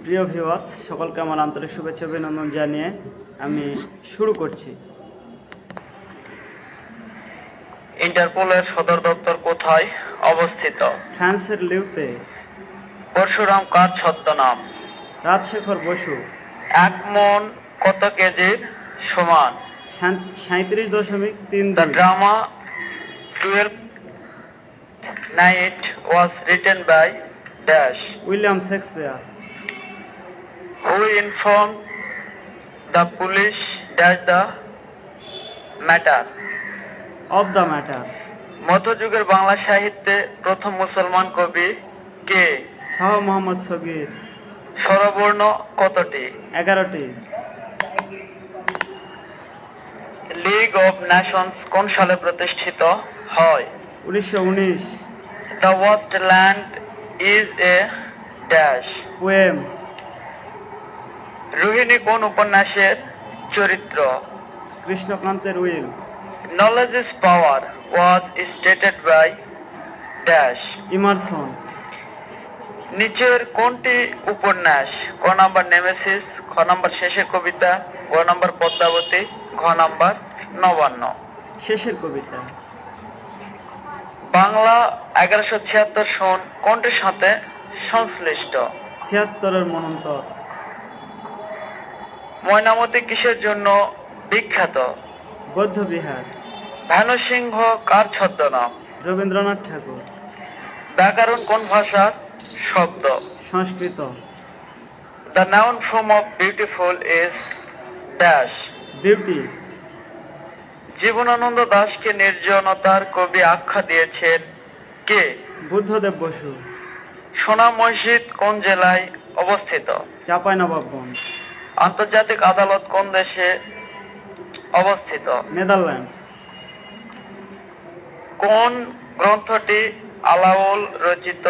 প্রিয় ভিউয়ার্স, সকলকে আমার আন্তরিক শুভেচ্ছা অভিনন্দন জানিয়ে আমি শুরু করছি। ইন্টারপোলের সদর দপ্তর কোথায় অবস্থিত? ফ্রান্সের লিওতে। পরশুরাম কার ছদ্মনাম? রাজশেখর বসু। 1 মণ কত কেজির সমান? 37.32। The drama Twelfth Night was written by Dash. William Shakespeare. Who informed the police that the matter? Of the matter. মধ্যযুগের বাংলা সাহিত্যে প্রথম মুসলমান কবি কে? শাহ মোহাম্মদ সগীর। স্বরবর্ণ কতটি? 11টি। লিগ অফ নেশনস কোন সালে প্রতিষ্ঠিত হয়? 1919। The Wasteland is a dash. Poem. Rohini কোন উপন্যাসের চরিত্র? কৃষ্ণকান্তের will. Knowledge is power was stated by dash. Emerson. নিচের কোনটি উপন্যাস? ক নাম্বার নেমেসিস, খ নাম্বার শেষের কবিতা, গ নাম্বার পদ্মাবতী, ঘ নাম্বার নবান্ন। শেষের কবিতা। বাংলা 1176 সন কোনটির সাথে সংশ্লিষ্ট? 76-এর মনন্তর। ময়নামতি কিসের জন্য বিখ্যাত? বৌদ্ধ বিহার। ভানু সিংহ কার ছদ্মনাম? রবীন্দ্রনাথ ঠাকুর। ব্যাকরণ কোন ভাষার শব্দ? Sanskrit. The noun form of beautiful is dash. Beauty. Jibanananda দাশকে নির্জনতার কবি আখ্যা দিয়েছেন কে? বুদ্ধদেব বসু। সোনা মসজিদ কোন জেলায় অবস্থিত? চাঁপাইনবাবগঞ্জ। আন্তর্জাতিক আদালত কোন দেশে অবস্থিত? নেদারল্যান্ডস। কোন গ্রন্থটি আলাউল রচিত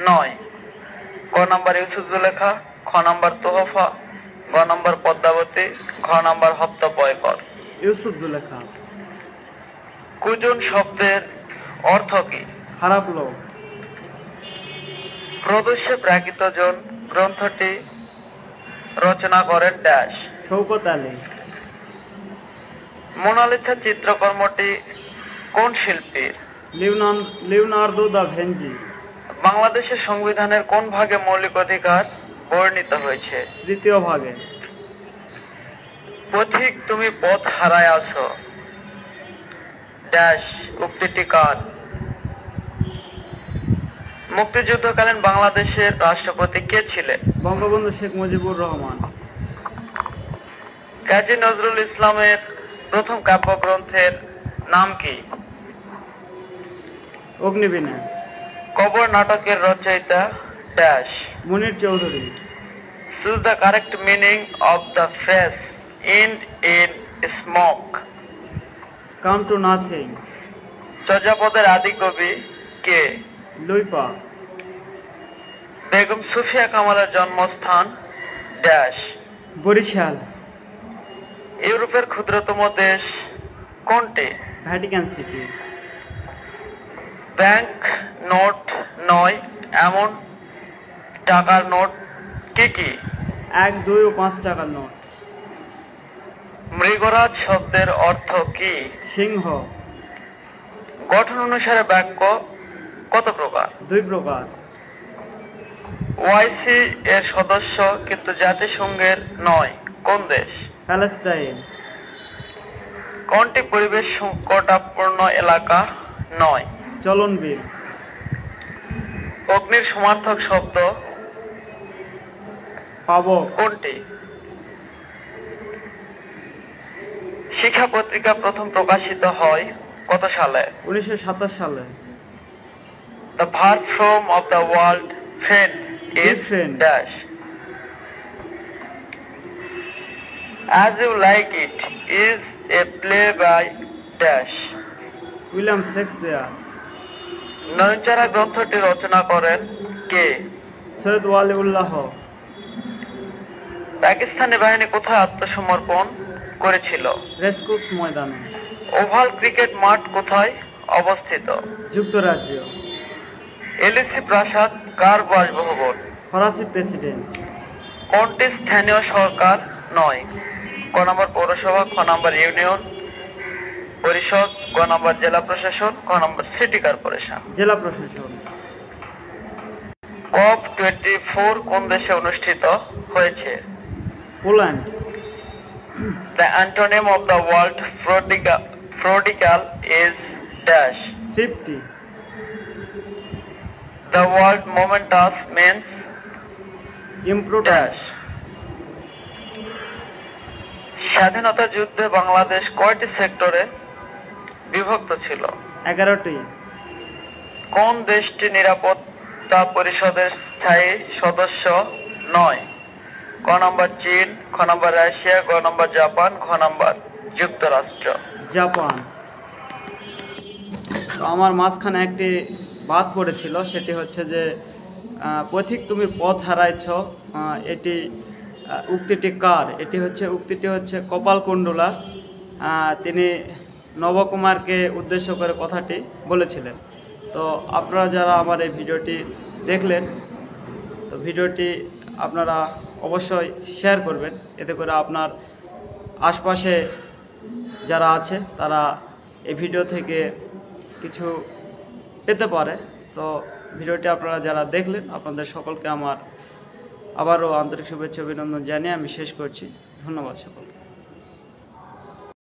নয়? ক নাম্বার ইউসুফ জুলেখা, খ নাম্বার তোহফা, গ নাম্বার পদ্মাবতী, ঘ নাম্বার হপ্তপয়কর। ইউসুফ জুলেখা। কুজন শব্দের অর্থ কি? খারাপ লোক। প্রদর্শে প্রাকৃতজন গ্রন্থটি রচনা করেন ড্যাশ। শৌকত আলী। মোনালিসা চিত্রকর্মটি কোন শিল্পীর? Leonardo da Vinci. বাংলাদেশের সংবিধানের কোন ভাগে মৌলিক অধিকার বর্ণিত হয়েছে? 3য় ভাগে। পথিক তুমি পথ হারায় আছো ড্যাশ উক্তিটি কার? মুক্তিযুদ্ধকালীন বাংলাদেশের রাষ্ট্রপতি কে ছিলেন? বঙ্গবন্ধু শেখ মুজিবুর রহমান। কাজী নজরুল ইসলামের প্রথম কাব্যগ্রন্থের নাম কি? অগ্নিবীণা। কবর নাটকের রচয়িতা dash. Munir Chowdhury. Choose the correct meaning of the phrase end in smoke. Come to nothing. চর্যাপদের আদি কবি কে? লুইপা। বেগম সুফিয়া কামালের জন্মস্থান ড্যাশ। বরিশাল। ইউরোপের ক্ষুদ্রতম দেশ কোনটি? Vatican city. ব্যাংক নোট নয় এমন টাকার নোট কি কি? 1, 2 ও 5 টাকার নোট। মৃগরাজ শব্দের অর্থ কি? সিংহ। গঠন অনুসারে বাক্য কত প্রকার? 2 প্রকার। ওআইসি এর সদস্য কিন্তু জাতিসংঘের নয় কোন দেশ? প্যালেস্টাইন। কোনটি পরিবেশ সংকটাপন্ন এলাকা নয়? চলনবিল। অগ্নির সমার্থক শব্দ পাবক। কোনটি? শিক্ষা পত্রিকা প্রথম প্রকাশিত হয় কত সালে? 1927 সালে। The verb form of the word friend is Different. dash. As You Like It is a play by dash. William Shakespeare. Nayanchara গ্রন্থটি রচনা করেন কে? সৈয়দ ওয়ালিউল্লাহ। পাকিস্তানি বাহিনী কোথায় আত্মসমর্পণ করেছিল? রেসকোর্স ময়দানে। ওভাল ক্রিকেট মাঠ কোথায় অবস্থিত? যুক্তরাজ্য। এলএসি প্রাসাদ কার বাসভবন? ফরাসি প্রেসিডেন্ট। কোনটি স্থানীয় সরকার নয়? ক নম্বর পৌরসভা, খ নম্বর ইউনিয়ন পরিষদ, গ নম্বর জেলা প্রশাসন, খ নম্বর সিটি কর্পোরেশন। জেলা প্রশাসন। COP24 কোন দেশে অনুষ্ঠিত হয়েছে? Poland. The antonym of the word prodigal is dash. Tripti. The word momentous means ইম্প্রুডেন্ট। dash. স্বাধীনতা যুদ্ধে বাংলাদেশ কয়টি সেক্টরে বিভক্ত ছিল? 11টি। কোন দেশটি নিরাপত্তা পরিষদের স্থায়ী সদস্য নয়? ক নম্বর চীন, খ নম্বর রাশিয়া, গ নম্বর জাপান, ঘ নম্বর যুক্তরাষ্ট্র। জাপান। তো আমার মাঝখানে একটি বাদ পড়েছিল, সেটি হচ্ছে যে পথিক তুমি পথ হারাইছ, এটি উক্তিটি কার? উক্তিটি হচ্ছে কপালকুণ্ডলা। তিনি নবকুমারকে উদ্দেশ্য করে কথাটি বলেছিলেন। তো আপনারা যারা আমার এই ভিডিওটি দেখলেন, তো ভিডিওটি আপনারা অবশ্যই শেয়ার করবেন, এতে করে আপনার আশপাশে যারা আছে তারা এই ভিডিও থেকে কিছু পেতে পারে। তো ভিডিওটি আপনারা যারা দেখলেন, আপনাদের সকলকে আমার আবারও আন্তরিক শুভেচ্ছা অভিনন্দন জানিয়ে আমি শেষ করছি। ধন্যবাদ সকলকে।